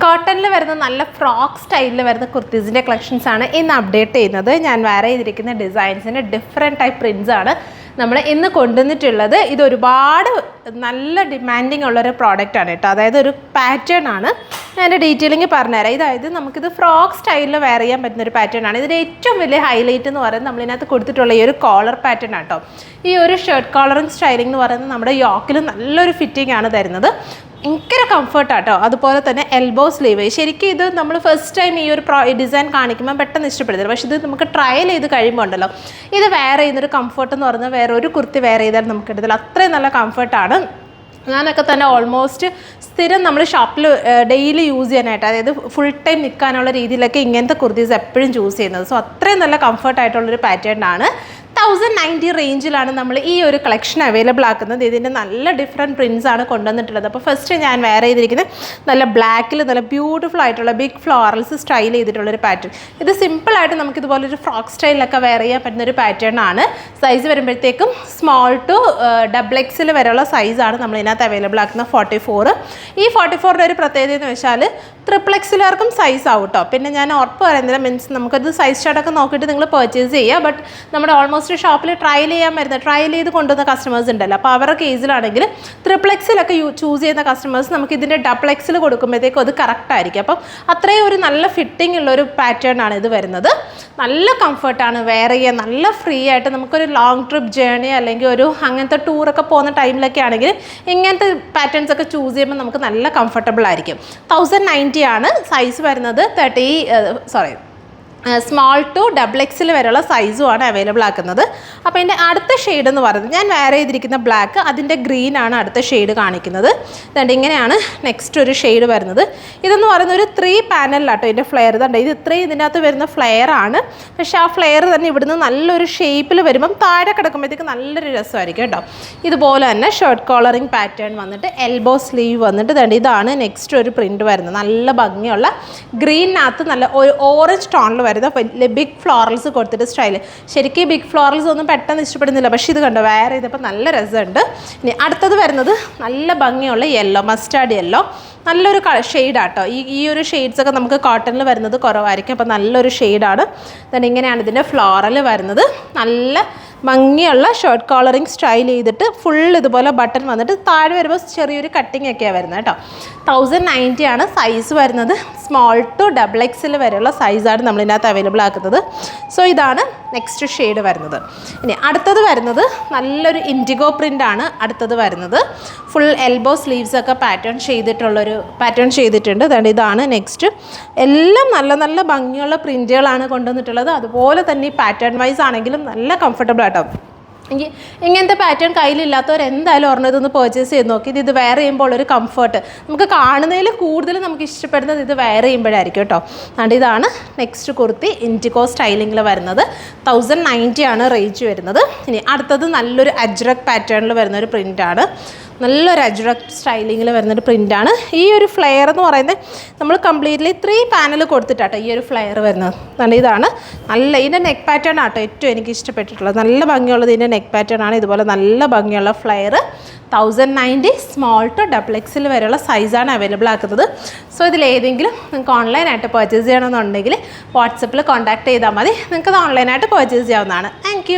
കോട്ടണിൽ വരുന്ന നല്ല ഫ്രോക്ക് സ്റ്റൈലിൽ വരുന്ന കുർത്തീസിൻ്റെ കളക്ഷൻസാണ് ഇന്ന് അപ്ഡേറ്റ് ചെയ്യുന്നത്. ഞാൻ വേറെ ചെയ്തിരിക്കുന്ന ഡിസൈൻസിൻ്റെ ഡിഫറെൻറ്റ് ടൈപ്പ് പ്രിൻറ്റ്സ് ആണ് നമ്മൾ ഇന്ന് കൊണ്ടുവന്നിട്ടുള്ളത്. ഇത് ഒരുപാട് നല്ല ഡിമാൻഡിങ് ഉള്ളൊരു പ്രോഡക്റ്റാണ് കേട്ടോ. അതായത് ഒരു പാറ്റേൺ ആണ്. ഞാൻ എൻ്റെ ഡീറ്റെയിലിംഗ് പറഞ്ഞുതരാം. അതായത് നമുക്കിത് ഫ്രോക്ക് സ്റ്റൈലിൽ വെയർ ചെയ്യാൻ പറ്റുന്ന ഒരു പാറ്റേൺ ആണ്. ഇതിൻ്റെ ഏറ്റവും വലിയ ഹൈലൈറ്റ് എന്ന് പറയുന്നത് നമ്മളിതിനകത്ത് കൊടുത്തിട്ടുള്ള ഈ ഒരു കോളർ പാറ്റേൺ ആണ് കേട്ടോ. ഈ ഒരു ഷർട്ട് കോളറിങ് സ്റ്റൈലിംഗ് എന്ന് പറയുന്നത് നമ്മുടെ യോക്കിൽ നല്ലൊരു ഫിറ്റിംഗ് ആണ് തരുന്നത്. ഭയങ്കര കംഫർട്ടാട്ടോ. അതുപോലെ തന്നെ എൽബോ സ്ലീവ്. ശരിക്കും ഇത് നമ്മൾ ഫസ്റ്റ് ടൈം ഈ ഒരു ഡിസൈൻ കാണിക്കുമ്പോൾ പെട്ടെന്ന് ഇഷ്ടപ്പെടുത്തില്ല. പക്ഷേ ഇത് നമുക്ക് ട്രയൽ ചെയ്ത് കഴിയുമ്പോൾ ഉണ്ടല്ലോ, ഇത് വെയർ ചെയ്യുന്നൊരു കംഫർട്ട് എന്ന് പറയുന്നത് വേറെ ഒരു കുർത്തി വെയർ ചെയ്താൽ നമുക്ക് എടുത്തില്ല. അത്രയും നല്ല കംഫർട്ടാണ്. ഞാനൊക്കെ തന്നെ ഓൾമോസ്റ്റ് സ്ഥിരം നമ്മൾ ഷോപ്പിൽ ഡെയിലി യൂസ് ചെയ്യാനായിട്ട്, അതായത് ഫുൾ ടൈം നിൽക്കാനുള്ള രീതിയിലൊക്കെ ഇങ്ങനത്തെ കുർത്തീസ് എപ്പോഴും ചൂസ് ചെയ്യുന്നത്. സോ അത്രയും നല്ല കംഫർട്ടായിട്ടുള്ളൊരു പാറ്റേൺ ആണ്. 1090 റേഞ്ചിലാണ് നമ്മൾ ഈ ഒരു കളക്ഷൻ അവൈലബിൾ ആക്കുന്നത്. ഇതിൻ്റെ നല്ല ഡിഫറെൻറ്റ് പ്രിൻറ്റ്സ് ആണ് കൊണ്ടുവന്നിട്ടുള്ളത്. അപ്പോൾ ഫസ്റ്റ് ഞാൻ വെയർ ചെയ്തിരിക്കുന്നത് നല്ല ബ്ലാക്കിൽ നല്ല ബ്യൂട്ടിഫുൾ ആയിട്ടുള്ള ബിഗ് ഫ്ലോറൽസ് സ്റ്റൈൽ ചെയ്തിട്ടുള്ളൊരു പാറ്റേൺ. ഇത് സിമ്പിളായിട്ട് നമുക്കിതുപോലൊരു ഫ്രോക്ക് സ്റ്റൈലിലൊക്കെ വെയർ ചെയ്യാൻ പറ്റുന്നൊരു പാറ്റേൺ ആണ്. സൈസ് വരുമ്പോഴത്തേക്കും സ്മോൾ ടു XXL വരെയുള്ള സൈസാണ് നമ്മളിതിനകത്ത് അവൈലബിൾ ആക്കുന്ന 44. ഈ 44ൻ്റെ ഒരു പ്രത്യേകത എന്ന് വെച്ചാൽ XXLകാർക്കും സൈസ് ആവും കേട്ടോ. പിന്നെ ഞാൻ ഉറപ്പ് പറയുന്നില്ല, മീൻസ് നമുക്കത് സൈസ് ചാർട്ടൊക്കെ നോക്കിയിട്ട് നിങ്ങൾ പർച്ചേസ് ചെയ്യുക. ബട്ട് നമ്മുടെ ഓൾമോസ്റ്റ് ഷോപ്പിൽ ട്രയൽ ചെയ്ത് കൊണ്ടുവന്ന കസ്റ്റമേഴ്സ് ഉണ്ടല്ലോ, അപ്പോൾ അവരുടെ കേസിലാണെങ്കിൽ XXL ഒക്കെ ചൂസ് ചെയ്യുന്ന കസ്റ്റമേഴ്സ് നമുക്ക് ഇതിൻ്റെ XXL കൊടുക്കുമ്പോഴത്തേക്കും അത് കറക്റ്റ് ആയിരിക്കും. അപ്പം അത്രയും ഒരു നല്ല ഫിറ്റിംഗ് ഉള്ളൊരു പാറ്റേൺ ആണ് ഇത് വരുന്നത്. നല്ല കംഫർട്ടാണ് വെയർ ചെയ്യാൻ, നല്ല ഫ്രീ ആയിട്ട് നമുക്കൊരു ലോങ് ട്രിപ്പ് ജേർണി അല്ലെങ്കിൽ ഒരു അങ്ങനത്തെ ടൂറൊക്കെ പോകുന്ന ടൈമിലൊക്കെ ആണെങ്കിൽ ഇങ്ങനത്തെ പാറ്റേൺസ് ഒക്കെ ചൂസ് ചെയ്യുമ്പോൾ നമുക്ക് നല്ല കംഫർട്ടബിൾ ആയിരിക്കും. 1090 ആണ് സൈസ് വരുന്നത്. സ്മോൾ ടു XXL വരെയുള്ള സൈസുമാണ് അവൈലബിൾ ആക്കുന്നത്. അപ്പോൾ എൻ്റെ അടുത്ത ഷെയ്ഡ് എന്ന് പറയുന്നത്, ഞാൻ വെയർ ചെയ്തിരിക്കുന്ന ബ്ലാക്ക്, അതിൻ്റെ ഗ്രീൻ ആണ് അടുത്ത ഷെയ്ഡ് കാണിക്കുന്നത്. അതുകൊണ്ട് ഇങ്ങനെയാണ് നെക്സ്റ്റ് ഒരു ഷെയ്ഡ് വരുന്നത്. ഇതെന്ന് പറയുന്ന ഒരു 3 പാനലിലാട്ടോ ഇതിൻ്റെ ഫ്ലെയർ. ഇതുണ്ട്, ഇത് ഇത്രയും ഇതിനകത്ത് വരുന്ന ഫ്ലെയർ ആണ്. പക്ഷേ ആ ഫ്ലെയർ തന്നെ ഇവിടുന്ന് നല്ലൊരു ഷേപ്പിൽ വരുമ്പം താഴെ കിടക്കുമ്പോഴത്തേക്ക് നല്ലൊരു രസമായിരിക്കും കേട്ടോ. ഇതുപോലെ തന്നെ ഷർട്ട് കോളറിങ് പാറ്റേൺ വന്നിട്ട് എൽബോ സ്ലീവ് വന്നിട്ട് ഇതുണ്ട്, ഇതാണ് നെക്സ്റ്റ് ഒരു പ്രിൻറ്റ് വരുന്നത്. നല്ല ഭംഗിയുള്ള ഗ്രീനിനകത്ത് നല്ല ഒരു ഓറഞ്ച് ടോണിൽ വരുന്ന വലിയ ബിഗ് ഫ്ലോറൽസ് കൊടുത്തിട്ട് സ്റ്റൈല്. ശരിക്കും ബിഗ് ഫ്ലോറൽസ് ഒന്നും പെട്ടെന്ന് ഇഷ്ടപ്പെടുന്നില്ല, പക്ഷേ ഇത് കണ്ടോ വെയർ ചെയ്തപ്പോൾ നല്ല രസമുണ്ട്. ഇനി അടുത്തത് വരുന്നത് നല്ല ഭംഗിയുള്ള യെല്ലോ, മസ്റ്റാർഡ് യെല്ലോ. നല്ലൊരു ഷെയ്ഡാട്ടോ. ഈ ഒരു ഷെയ്ഡ്സൊക്കെ നമുക്ക് കോട്ടണിൽ വരുന്നത് കുറവായിരിക്കും. അപ്പോൾ നല്ലൊരു ഷെയ്ഡാണ്. then ഇങ്ങനെയാണ് ഇതിൻ്റെ ഫ്ലോറൽ വരുന്നത്. നല്ല ഭംഗിയുള്ള ഷർട്ട് കോളറിങ് സ്റ്റൈൽ ചെയ്തിട്ട് ഫുൾ ഇതുപോലെ ബട്ടൺ വന്നിട്ട് താഴെ വരുമ്പോൾ ചെറിയൊരു കട്ടിങ് ഒക്കെയാണ് വരുന്നത് കേട്ടോ. 1090 ആണ് സൈസ് വരുന്നത്. സ്മോൾ ടു XXL വരെയുള്ള സൈസാണ് നമ്മളിതിനകത്ത് അവൈലബിൾ ആക്കുന്നത്. സോ ഇതാണ് നെക്സ്റ്റ് ഷെയ്ഡ് വരുന്നത്. ഇനി അടുത്തത് വരുന്നത് നല്ലൊരു ഇൻഡിഗോ പ്രിൻ്റ് ആണ് അടുത്തത് വരുന്നത്. ഫുൾ എൽബോ സ്ലീവ്സ് ഒക്കെ പാറ്റേൺ ചെയ്തിട്ടുണ്ട്. അതുകൊണ്ട് ഇതാണ് നെക്സ്റ്റ്. എല്ലാം നല്ല നല്ല ഭംഗിയുള്ള പ്രിൻറ്റുകളാണ് കൊണ്ടുവന്നിട്ടുള്ളത്. അതുപോലെ തന്നെ ഈ പാറ്റേൺ വൈസ് ആണെങ്കിലും നല്ല കംഫർട്ടബിൾ ആട്ടോ. ഇങ്ങനത്തെ പാറ്റേൺ കയ്യിലില്ലാത്തവർ എന്തായാലും ഒരെണ്ണം ഇതൊന്ന് പർച്ചേസ് ചെയ്ത് നോക്കി. ഇത് വെയർ ചെയ്യുമ്പോൾ ഒരു കംഫർട്ട് നമുക്ക് കാണുന്നതിൽ കൂടുതൽ നമുക്ക് ഇഷ്ടപ്പെടുന്നത് ഇത് വെയർ ചെയ്യുമ്പോഴായിരിക്കും കേട്ടോ. അതുകൊണ്ട് ഇതാണ് നെക്സ്റ്റ് കുർത്തി ഇൻഡിഗോ സ്റ്റൈലിങ്ങിൽ വരുന്നത്. 1090 ആണ് റേഞ്ച് വരുന്നത്. ഇനി അടുത്തത് നല്ലൊരു അജ്രക് പാറ്റേണിൽ വരുന്നൊരു പ്രിൻ്റാണ്. നല്ലൊരു അജ്രക് സ്റ്റൈലിങ്ങിൽ വരുന്നൊരു പ്രിൻ്റാണ്. ഈ ഒരു ഫ്ലെയർ എന്ന് പറയുന്നത് നമ്മൾ കംപ്ലീറ്റ്ലി 3 പാനൽ കൊടുത്തിട്ടാട്ടോ ഈ ഒരു ഫ്ലെയർ വരുന്നത്. അതുകൊണ്ട് ഇതാണ് നല്ല, ഇതിൻ്റെ നെക്ക് പാറ്റേൺ ആട്ടോ ഏറ്റവും എനിക്ക് ഇഷ്ടപ്പെട്ടിട്ടുള്ളത്. നല്ല ഭംഗിയുള്ളത് ഇതിൻ്റെ നെക്ക് പാറ്റേൺ ആണ്. ഇതുപോലെ നല്ല ഭംഗിയുള്ള ഫ്ലെയർ. 1090 സ്മോൾ ടു XXL വരെയുള്ള സൈസാണ് അവൈലബിൾ ആക്കുന്നത്. സോ ഇതിലേതെങ്കിലും നിങ്ങൾക്ക് ഓൺലൈനായിട്ട് പർച്ചേസ് ചെയ്യണമെന്നുണ്ടെങ്കിൽ വാട്സപ്പിൽ കോൺടാക്ട് ചെയ്താൽ മതി. നിങ്ങൾക്കത് ഓൺലൈനായിട്ട് പർച്ചേസ് ചെയ്യാവുന്നതാണ്. താങ്ക്